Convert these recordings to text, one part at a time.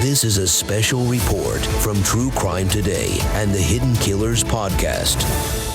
This is a special report from True Crime Today and the Hidden Killers podcast.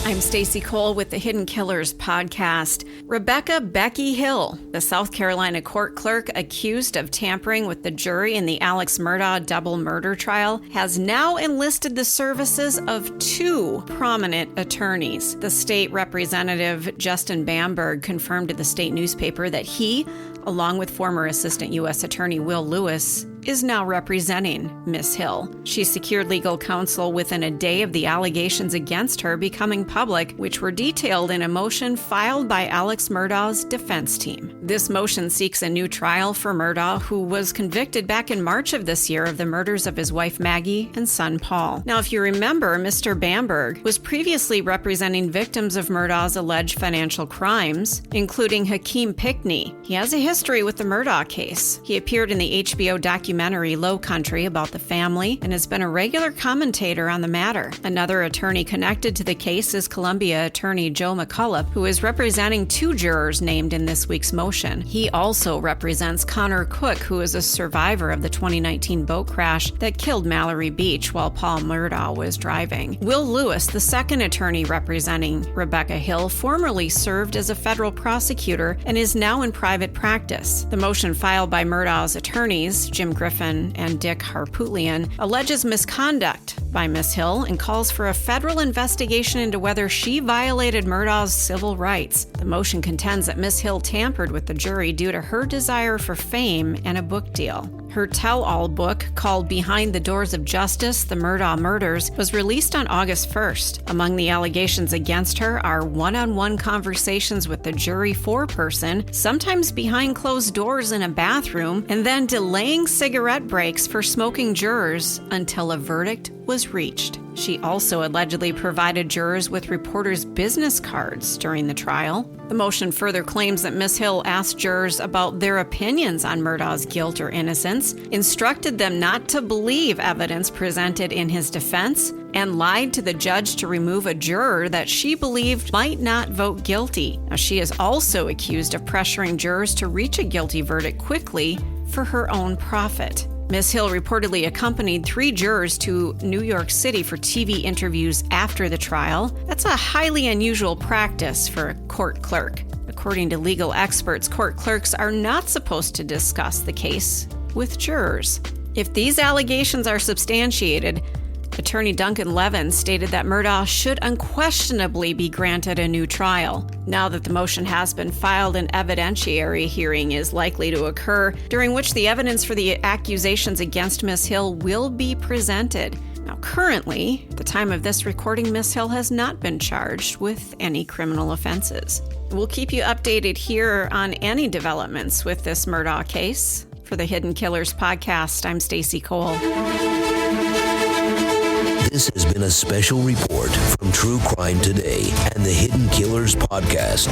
I'm Stacey Cole with the Hidden Killers podcast. Rebecca Becky Hill, the South Carolina court clerk accused of tampering with the jury in the Alex Murdaugh double murder trial, has now enlisted the services of two prominent attorneys. The state representative Justin Bamberg confirmed to the state newspaper that he, along with former Assistant U.S. Attorney Will Lewis, is now representing Miss Hill. She secured legal counsel within a day of the allegations against her becoming public, which were detailed in a motion filed by Alex Murdaugh's defense team. This motion seeks a new trial for Murdaugh, who was convicted back in March of this year of the murders of his wife Maggie and son Paul. Now, if you remember, Mr. Bamberg was previously representing victims of Murdaugh's alleged financial crimes, including Hakeem Pickney. He has a history with the Murdaugh case. He appeared in the HBO documentary Low Country about the family and has been a regular commentator on the matter. Another attorney connected to the case is Columbia attorney Joe McCullough, who is representing two jurors named in this week's motion. He also represents Connor Cook, who is a survivor of the 2019 boat crash that killed Mallory Beach while Paul Murdaugh was driving. Will Lewis, the second attorney representing Rebecca Hill, formerly served as a federal prosecutor and is now in private practice. The motion filed by Murdaugh's attorneys, Jim Griffin and Dick Harpootlian, alleges misconduct by Miss Hill and calls for a federal investigation into whether she violated Murdaugh's civil rights. The motion contends that Miss Hill tampered with the jury due to her desire for fame and a book deal. Her tell-all book, called Behind the Doors of Justice, The Murdaugh Murders, was released on August 1st. Among the allegations against her are one-on-one conversations with the jury foreperson, sometimes behind closed doors in a bathroom, and then delaying cigarette breaks for smoking jurors until a verdict was reached. She also allegedly provided jurors with reporters' business cards during the trial. The motion further claims that Miss Hill asked jurors about their opinions on Murdaugh's guilt or innocence, instructed them not to believe evidence presented in his defense, and lied to the judge to remove a juror that she believed might not vote guilty. Now, she is also accused of pressuring jurors to reach a guilty verdict quickly for her own profit. Miss Hill reportedly accompanied three jurors to New York City for TV interviews after the trial. That's a highly unusual practice for a court clerk. According to legal experts, court clerks are not supposed to discuss the case with jurors. If these allegations are substantiated, Attorney Duncan Levin stated that Murdaugh should unquestionably be granted a new trial. Now that the motion has been filed, an evidentiary hearing is likely to occur, during which the evidence for the accusations against Miss Hill will be presented. Now, currently, at the time of this recording, Miss Hill has not been charged with any criminal offenses. We'll keep you updated here on any developments with this Murdaugh case. For the Hidden Killers podcast, I'm Stacey Cole. This has been a special report from True Crime Today and the Hidden Killers podcast.